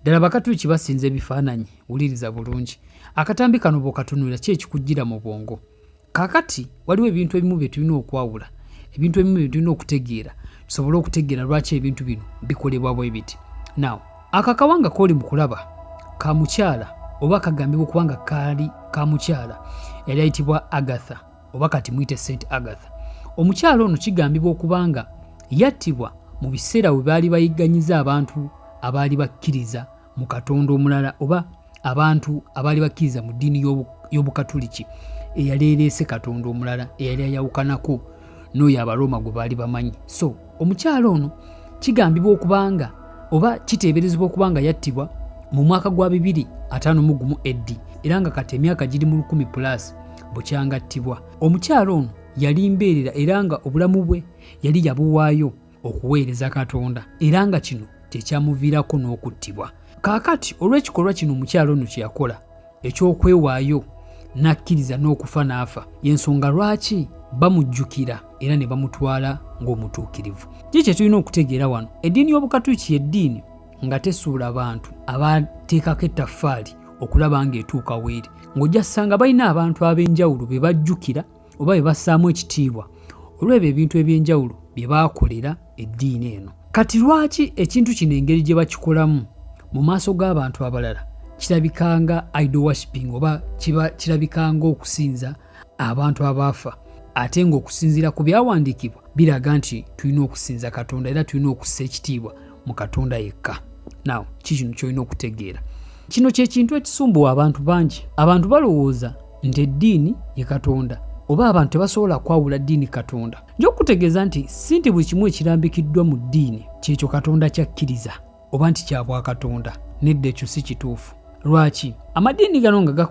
ddala bakatuliki basinza ebifaananyi wuliriza bulungi akatambi kano bw'okatunulira ki ekikujjira mu bwongo kaakati waliwo ebintu ebimu bye tulina okwawula ebintu ebimu bye tulina okutegeera tusobole okutegeera lwaki ebintu bino bikolebwa bwe biti now akakawanga kooli mu kulaba ka mukyala oba kagambibwa okubanga kaali ka mukyala yali ayitibwa Agatha oba kati muyite St Agatha omukyala ono kigambibwa okubanga yattibwa mu biseera we baali bayigganyiza abantu abaali bakkiriza mu katonda omulala oba abantu abaali bakkiriza mu ddiini y'obukatuliki eyaleereese katonda omulala eyali ayawukanako n'oyo abaloma gwe baali bamanyi so omukyala ono kigambibwa okubanga oba kiteeberezebwa okubanga yattibwa mu mwaka gwa 251 AD era nga kati emyaka giri mu 10 plus bukyangattibwa omukyala ono yali mbeerera era nga obulamu bwe yali yabuwaayo okuweereza katonda era nga kino tekyamuviirako n'okuttibwa kaakati olw'ekikolwa kino omukyala ono kye yakola eky'okwewaayo n'akkiriza n'okufa n'afa y'ensonga lwaki bamujjukira era ne bamutwala ng'omutuukirivu kiki kye tulina okutegeera wano eddiini y'obukatuliki y'eddiini nga tesuula bantu abateekako ettaffaali okulaba ng'etuuka weeri ng'ojja ssanga balina abantu ab'enjawulo be bajjukira oba be bassaamu ekitiibwa olw'ebyo ebintu eby'enjawulo bye baakolera eddiini eno kati lwaki ekintu kino engeri gye bakikolamu mu maaso g'abantu abalala kirabikanga idol worshipping oba kirabikanga okusinza abantu abaafa ate ng'okusinziira ku byawandiikibwa biraga nti tulina okusinza katonda era tulina okussa ekitiibwa mu katonda yekka naw kikino kyolina okutegeera kino kyekintu ekisumbuwa abantu bangi abantu balowooza nti eddiini ye katonda oba abantu tebasobola kwawula ddiini katonda nja okutegeeza nti si nti buli kimu ekirambikiddwa mu ddiini kyekyo katonda kyakkiriza oba nti kyabwa katonda nedda ekyo si kituufu lwaki amadiini gano nga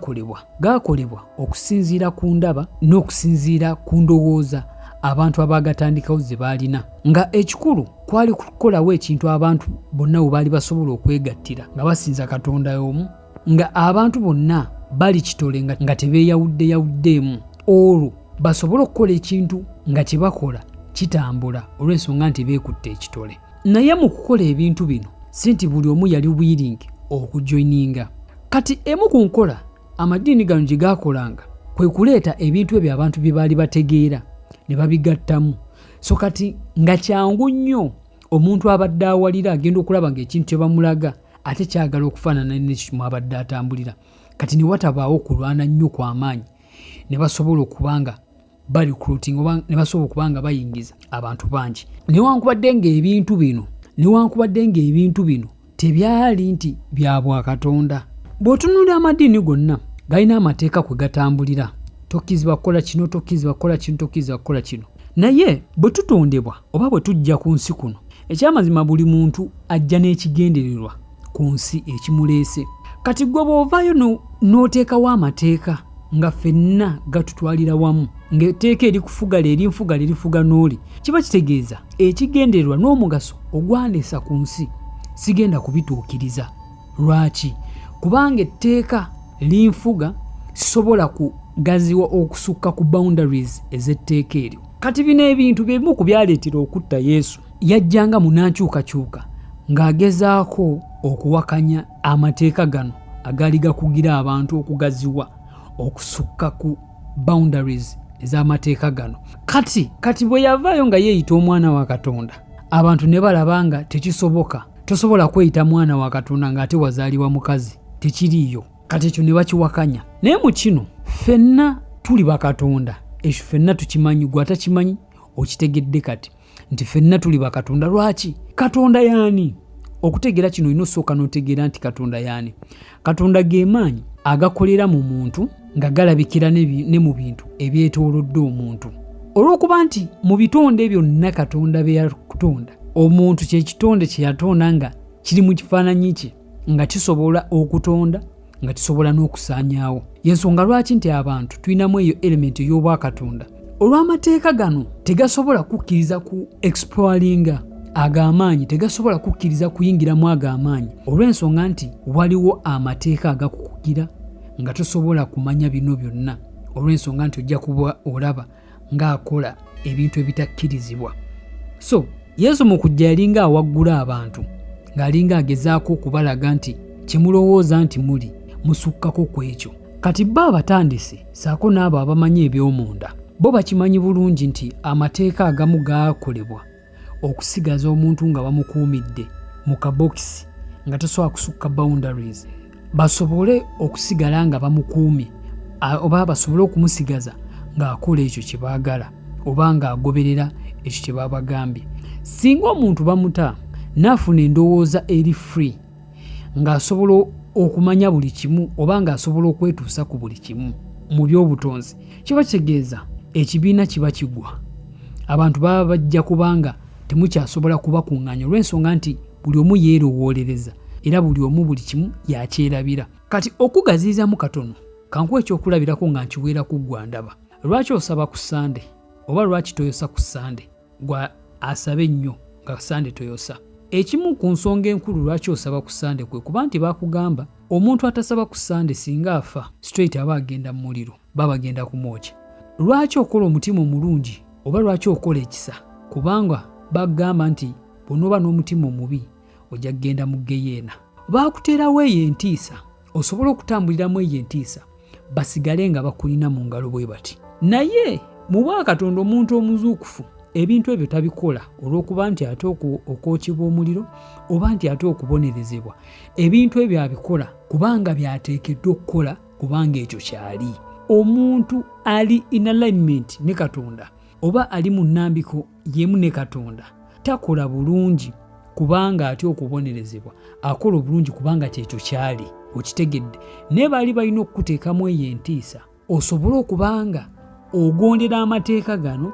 gakolebwa okusinziira ku ndaba n'okusinziira ku ndowooza abantu abaagatandikawo ze baalina nga ekikulu kwali kukolawo ekintu abantu bonna we baali basobola okwegattira nga basinza katonda omu nga abantu bonna bali kitole nga tebeeyawuddeyawuddeemu olwo basobole okukola ekintu nga kye bakola kitambula olw'ensonga nti beekutte ekitole naye mu kukola ebintu bino si nti buli omu yali willing okujoininga kati emu ku nkola amadiini gano gye gaakolanga kwe kuleeta ebintu ebyo abantu bye baali bategeera ne babigattamu so kati nga kyangu nnyo omuntu abadde awalira agenda okulaba ng'ekintu kye bamulaga ate kyagala okufaanana n'ekimu abadde atambulira kati ne watabaawo kulwana nnyo kw'amaanyi ne basobola okubanga recruiting oba ne basobola okubanga bayingiza abantu bangi newankubadde ng'ebintu bino tebyali nti bya bwakatonda bw'otunuulira amadiini gonna galina amateeka kwe gatambulira tokkizibwa kukola kino tokkizibwa kukola kino tokkizibwa kukola kino naye bwe tutondebwa oba bwe tujja ku nsi kuno ekyamazima buli muntu ajja n'ekigendererwa ku nsi ekimuleese kati gwe bw'ovaayo n'oteekawo amateeka nga ffenna gatutwalira wamu ng'etteeka erikufugala erinfugala erifuga n'oli kiba kitegeeza ekigendererwa n'omugaso ogwandeesa ku nsi sigenda kubituukiriza lwaki kubanga etteeka linfuga sisobola kugaziwa okusukka ku boundaries ez'etteeka eryo kati bino ebintu byebimu ku byaleetera okutta Yesu yajjanga munankyukakyuka ng'agezaako okuwakanya amateeka gano agaali gakugira abantu okugaziwa okusukka ku boundaries ez'amateeka gano kati bwe yavaayo nga yeeyita omwana wa Katonda abantu ne balaba nga tekisoboka tosobola kweyita mwana wa Katonda ng'ate wazaalibwa mukazi tekiriiyo kati ekyo ne bakiwakanya naye mu kino ffenna tuli bakatonda ekyo ffenna tukimanyi gwe atakimanyi okitegedde kati nti ffenna tuli bakatonda lwaki katonda yaani okutegeera kino olina osooka n'otegeera nti katonda yaani katonda ge maanyi agakolera mu muntu nga galabikira ne mu bintu ebyetoolodde omuntu olw'okuba nti mu bitonde byonna katonda bye yakutonda omuntu kyekitonde kye yatonda nga kiri mu kifaananyi kye nga kisobola okutonda nga kisobola n'okusaanyaawo y'ensonga lwaki nti abantu tulinamu eyo elementi ey'obwakatonda olw'amateeka gano tegasobola kukkiriza ku exploringa ag'amaanyi tegasobola kukkiriza kuyingiramu ag'amaanyi olw'ensonga nti waliwo amateeka agakukugira nga tosobola kumanya bino byonna olw'ensonga nti ojja kuba olaba ng'akola ebintu ebitakkirizibwa so Yesu mu kujja yalinga awaggula abantu ng'alinga agezaako okubalaga nti kyemulowooza nti muli musukkako ku ekyo. Kati bo abatandise saako n'abo abamanyi eby'omunda bo bakimanyi bulungi nti amateeka agamu gaakolebwa okusigaza omuntu nga bamukuumidde mu kabokisi nga tasobola kusukka boundaries, basobole okusigala nga bamukuumye oba basobole okumusigaza ng'akola ekyo kye baagala oba ng'agoberera ekyo kye babagambye. Singa omuntu bamuta n'afuna endowooza eri free ng'asobola okumanya buli kimu oba ng'asobola okwetuusa ku buli kimu mu by'obutonzi, kiba kitegeeza ekibiina kiba kigwa. Abantu baba bajja kubanga temukyasobola kubakuŋŋaanya olw'ensonga nti buli omu yeerowolereza era buli omu buli kimu yakyerabira. Kati okugaziizamu katono kankuwa ekyokulabirako nga nkiweera ku ggwe ndaba. Lwaki osaba ku Sande oba lwaki toyosa ku Sande? Gwa asabe ennyo nga Sande toyosa. Ekimu ku nsonga enkulu lwaki osaba ku Sande kwe kuba nti bakugamba omuntu atasaba ku Sande singa afa straight aba agenda mu muliro, baba bagenda kumwokya. Lwaki okola omutima omulungi oba lwaki okola ekisa? Kubanga bagamba nti bw'onooba n'omutima omubi ojja kugenda mu geyeena. Baakuterawo eyo entiisa osobola okutambuliramu eyo entiisa basigale nga bakulina mu ngalo bwe bati. Naye mu Bwakatonda omuntu omuzuukufu ebintu ebyo tabikola olw'okuba nti ate okwokyebwa omuliro oba nti ate okubonerezebwa. Ebintu ebyo abikola kubanga byateekeddwa okukola kubanga ekyo kyali. Omuntu ali in alignment ne Katonda oba ali mu nnambiko yemu ne Katonda takola bulungi kubanga ate okubonerezebwa, akola obulungi kubanga kyekyo kyali. Okitegedde? Naye baali balina okukuteekamu eyo entiisa osobole okubanga ogondera amateeka gano,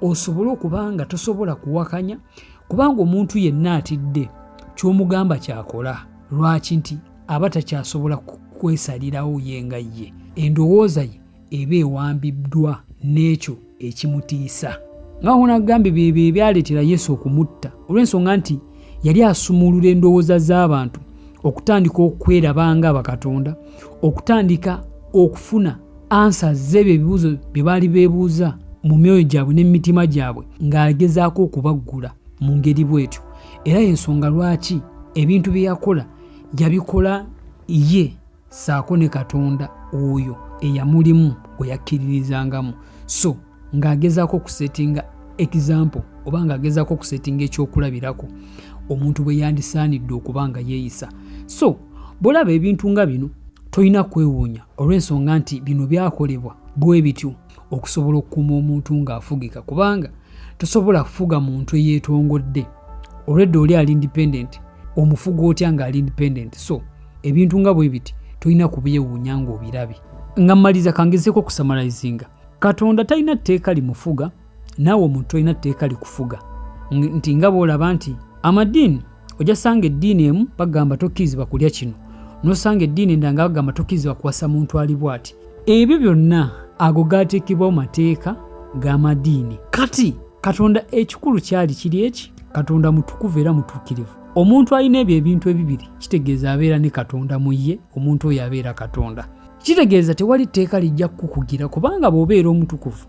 osobole okubanga tosobola kuwakanya kubanga omuntu yenna atidde ky'omugamba kyakola. Lwaki? Nti aba takyasobola kwesalirawo ye nga ye, endowooza ye eba ewambiddwa n'ekyo ekimutiisa. Nga nagambye bye byaleetera Yesu okumutta olw'ensonga nti yali asumulula endowooza z'abantu okutandika okwerabanga bakatonda, okutandika okufuna answers z'ebyo ebibuuzo bye baali beebuuza mu myoyo gyabwe ne mu mitima gyabwe ng'agezaako okubaggula mu ngeri bw'etyo. Era y'ensonga lwaki ebintu bye yakola yabikola ye saako ne Katonda oyo eyamulimu gwe yakkiririzangamu. So ng'agezaako okusetinga example oba ng'agezaako okusetinga ekyokulabirako omuntu bwe yandisaanidde okuba nga yeeyisa. So bw'olaba ebintu nga bino tolina kwewuunya olw'ensonga nti bino byakolebwa bwe bityo okusobola okukuuma omuntu ng'afugika kubanga tosobola kufuga muntu eyeetongodde. Olwedde oli ali independent, omufuga otya ng'ali independent? So ebintu nga bwe biti tolina kubyewuunya ng'obirabe. Nga mmaliza kangezeeko okusamalizinga, Katonda talina tteeka limufuga naawe omuntu tolina tteeka likufuga. Nti nga bw'olaba nti amadiini ojja sanga eddiini emu bagamba tokkirizibwa kulya kino, n'osanga eddiini endala bagamba tokkirizibwa kuwasa muntu ali bw'ati. Ebyo byonna ago gaateekebwawo mateeka g'amadiini. Kati Katonda ekikulu kyali kiri eki, Katonda mutukuvu era mutuukirivu. Omuntu alina ebyo ebintu ebibiri kitegeeza abeera ne Katonda mu ye, omuntu oyo abeera Katonda. Kitegeeza tewali tteeka lijja kukugira kubanga bw'obeera omutukuvu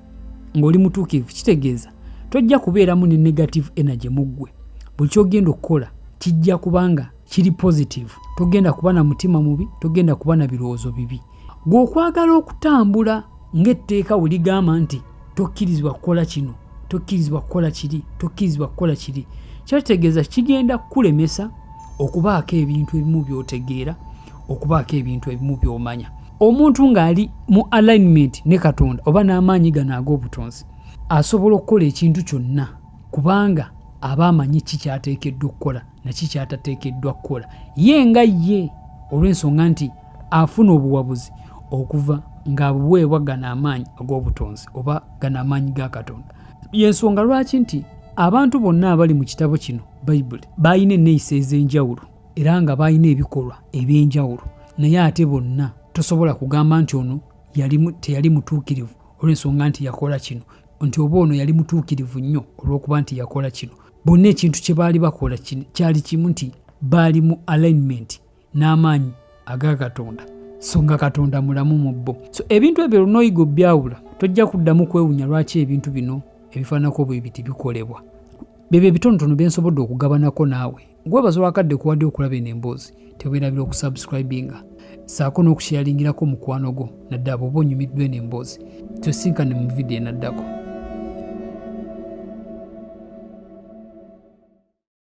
ng'oli mutuukirivu, kitegeeza tojja kubeeramu ne negative energy mu ggwe. Buli kyogenda okukola kijja kubanga kiri positive. Togenda kuba na mutima mubi, togenda kuba na birowoozo bibi. Gwe okwagala okutambula ng'etteeka we ligamba nti tokkirizibwa kukola kino, tokkirizibwa kukola kiri, tokkirizibwa kukola kiri, kitegeeza kigenda kukulemesa okubaako ebintu ebimu by'otegeera, okubaako ebintu ebimu by'omanya. Omuntu ng'ali mu alignment ne Katonda oba n'amaanyi gano ag'obutonzi asobola okukola ekintu kyonna kubanga aba amanyi ki kyateekeddwa okukola naki kyatateekeddwa kukola ye nga ye, olw'ensonga nti afuna obuwabuzi okuva ng'abuweebwa gano amaanyi ag'obutonzi oba gano amaanyi ga Katonda. Y'ensonga lwaki nti abantu bonna abali mu kitabo kino Bayibuli balina enneeyisa ez'enjawulo era nga balina ebikolwa eby'enjawulo, naye ate bonna tosobola kugamba nti ono teyali mutuukirivu olw'ensonga nti yakola kino, nti oba ono yali mutuukirivu nnyo olw'okuba nti yakola kino. Bonna ekintu kye baali bakola kyali kimu, nti baali mu alignment n'amaanyi aga Katonda, so nga Katonda mulamu mu bo. So ebintu ebyo olunooyiga obyawula tojja kuddamu kwewuunya lwaki ebintu bino ebifaananako bwe biti bikolebwa. Bebyo ebitonotono bye nsobodde okugabanako naawe Gwebaza olwakadde kuwadde okulaba eno emboozi, teweerabira okusubscribinga saako n'okushyalingirako mukwano gwo naddala bw'oba onyumiddwa eno emboozi. Twesinkane mu vidiyo enaddako.